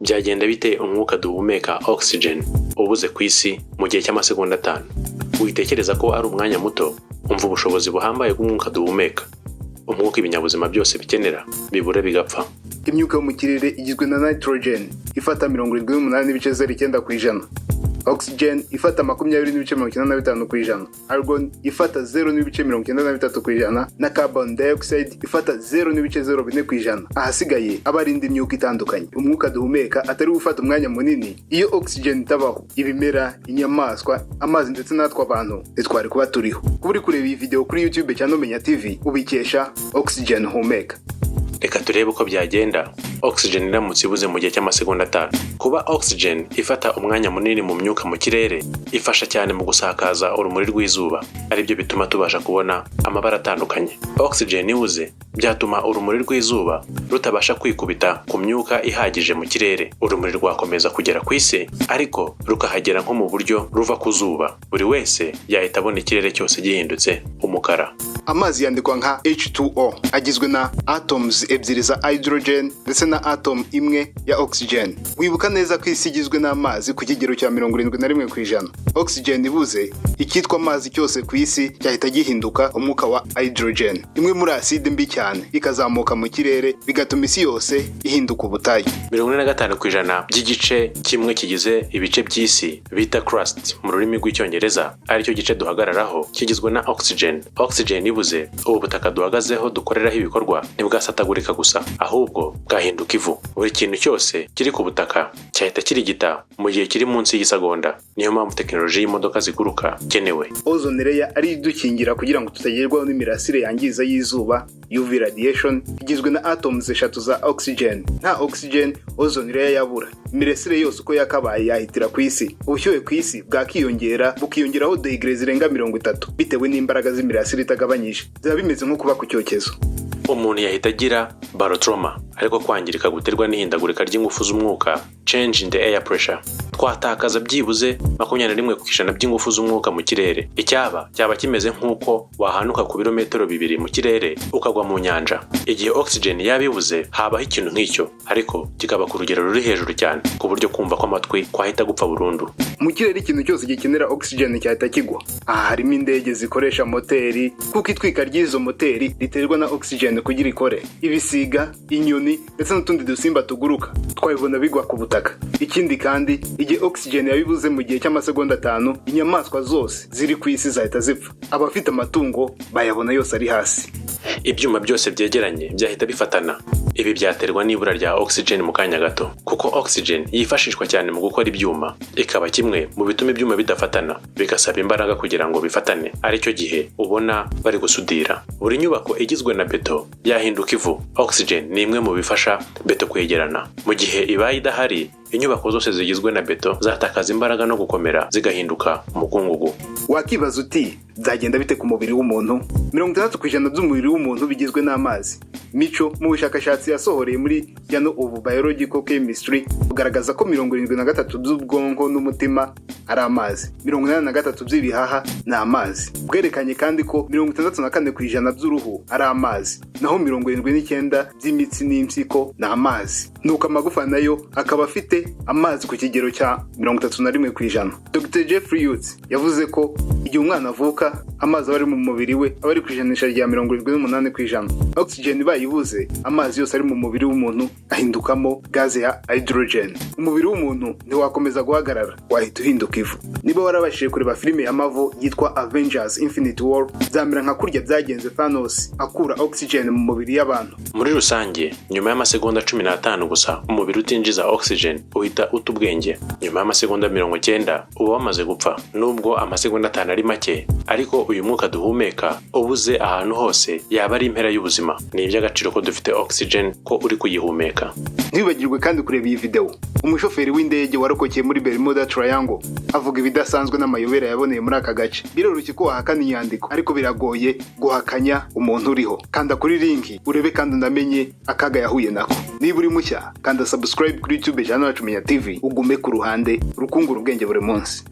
byagenda bite umwuka duhumeka oxygen ubuze ku isi mu gihe cy'amasegonda 5? Witekereza ko ari umwanya muto? Umva ubushobozi buhambaye bw'umwuka duhumeka. Umwuka ibinyabuzima byose bikenera bibura bigapfa. Imyuka yo mu kirere igizwe na nitrogen ifata 78.9%, oxygen ifata 20.95%, argon ifata 0.93% na carbon dioxide ifata 0.04%. Ahasigaye abarinda imyuka itandukanye. Umwuka duhumeka atari ufata umwanya munini. Iyo oxygen itabaho, ibimera, inyamaswa, amazi ndetse natwe abantu twari kuba turiho. Kuba uri kureba iyi video kuri YouTube cyangwa Menya TV ubikesha oxygen humeka. Reka turebe uko byagenda oxygen iramutse ibuze mu gihe cy'amasegonda 5. Kuba oxygen ifata umwanya munini mu myuka mu kirere ifasha cyane mu gusakaza urumuri rw'izuba, aribyo bituma tubasha kubona amabara atandukanye. Oxygen ibuze byatuma urumuri rw'izuba rutabasha kwikubita ku myuka ihagije mu kirere. Urumuri rwakomeza kugera ku isi ariko rukahagera nko mu buryo ruva ku zuba. Buri wese yahita abona ikirere cyose gihindutse umukara. Amazi yandikwa nka H2O, agizwe na atoms ebyiri za hydrogen ndetse na atom imwe ya oxygen. Wibuka neza ko isi igizwe n'amazi ku kigero cya 71%. Oxygen ibuze, ikitwa amazi cyose ku isi cyahita gihinduka umwuka wa hydrogen, imwe muri acide mbi cyane, ikazamuka mu kirere bigatuma isi yose ihinduka ubutayu. 45% by'igice kimwe kigize ibice by'isi bita crust mu rurimi rw'icyongereza, aricyo gice duhagararaho, kigizwe na oxygen. Oxygen ibuze, ubu butaka duhagazeho dukoreraho ibikorwa ntibwasatagurika gusa, ahubwo bwahinduka ivu. Buri kintu cyose kiri ku butaka cyahita kirigita mu gihe kiri munsi y'isegonda. Niyo mpamvu tekinoloji y'imodoka ziguruka kenewe. Ozone layer ari idukingira kugira ngo tutagerwaho n'imirasire yangiza y'izuba, UV radiation, igizwe na atoms 3 za oxygen. Nta oxygen ozone layer yabura. Imirasire yose uko yakabaye yahitira ku isi. Ubushyuhe ku isi bwakiyongera bukiyongeraho degrees zirenga 30 bitewe n'imbaraga z'imirasire itagabanyije. Ziba bimeze nko kuba ku cyokezo. Umuntu yahita agira barotrauma, ariko kwangirika guterwa n'ihindagurika ry'ingufu z'umwuka, change in the air pressure. Twatakaza byibuze 21% by'ingufu z'umwuka mu kirere. Icyaba cyaba kimeze nk'uko wahanuka ku birometero 2 mu kirere ukagwa mu nyanja. Igihe oxygen yabibuze habaho ikintu nk'icyo, ariko kikaba ku rugero ruri hejuru cyane ku buryo kumva ko amatwi kwahita gupfa burundu. Mu kirere ikintu cyose gikenera oxygen cyahita kigwa. Aha harimo indege zikoresha moteri, kuko itwika ry'izo moteri riterwa na oxygen kugira ikore. Ibisiga, inyoni ndetse n'utundi dusimba tuguruka twabibona bigwa ku butaka. Ikindi kandi igihe oxygen yabibuze mu gihe cy'amasegonda 5, inyamaswa zose ziri ku isi zahita zipfa. Abafite amatungo bayabona yose ari hasi. Ibyuma byose byegeranye byahita bifatana. Ibi byaterwa n'ibura rya oxygen mu kanya gato, kuko oxygen yifashishwa cyane mu gukora ibyuma, ikaba kimwe mu bituma ibyuma bidafatana, bigasaba imbaraga kugira ngo bifatane. Aricyo gihe ubona bari gusudira. Buri nyubako igizwe na beto yahinduka ivu. Oxygen ni imwe mu bifasha beto kwegerana. Mu gihe ibaye idahari, inyubako zose zigizwe na beto zatakaza imbaraga no gukomera zigahinduka umukungugu. Wakibaza uti byagenda bite ku mubiri w'umuntu? 60% by'umubiri w'umuntu bigizwe n'amazi. Mico mu bushakashatsi yasohoreye muri Journal of Biological Chemistry bugaragaza ko 73% by'ubwonko n'umutima ari amazi, 83% by'ibihaha ni amazi. Bwerekanye kandi ko 64% by'uruhu ari amazi, naho 79% by'imitsi n'impyiko ni amazi. Nuko amagufa nayo akaba afite amazi ku kigero cya 31%. Dr. Jeffrey Hughes yavuze ko igihe umwana avuka amazi ari mu mubiri we aba ari ku ijanisha rya 78%. Oxygen bayibuze, amazi yose ari mu mubiri w'umuntu ahindukamo gaze ya hydrogen. Umubiri w'umuntu ntiwakomeza guhagarara, wahita uhinduka ivu. Niba warabashije kureba filime ya Marvel yitwa Avengers Infinity War, zamera nka kurya byagenze Thanos akura oxygen mu mubiri y'abantu. Muri rusange, nyuma y'amasegonda 15 gusa umubiri utinjiza oxygen uhita utubwenge. Nyuma y'amasegonda 90 uba wamaze gupfa. Nubwo amasegonda 5 ari make, ariko uyu mwuka duhumeka ubuze ahantu hose yaba ari impera y'ubuzima. Ni iby'agaciro ko dufite oxygen ko uri kuyihumeka. Ntibagirwe kandi kureba iyi video. Umushoferi w'indege warokokeye muri Bermuda Triangle avuga ibidasanzwe n'amayobera yaboneye muri aka gace. Biroroshye ko wahakana inyandiko, ariko biragoye guhakanya umuntu uriho. Kanda kuri link urebe kandi unamenye akaga yahuye nako. Niba uri mushya, kanda subscribe kuri YouTube channel yacu Menya TV, ugume ku ruhande rukungura ubwenge buri munsi.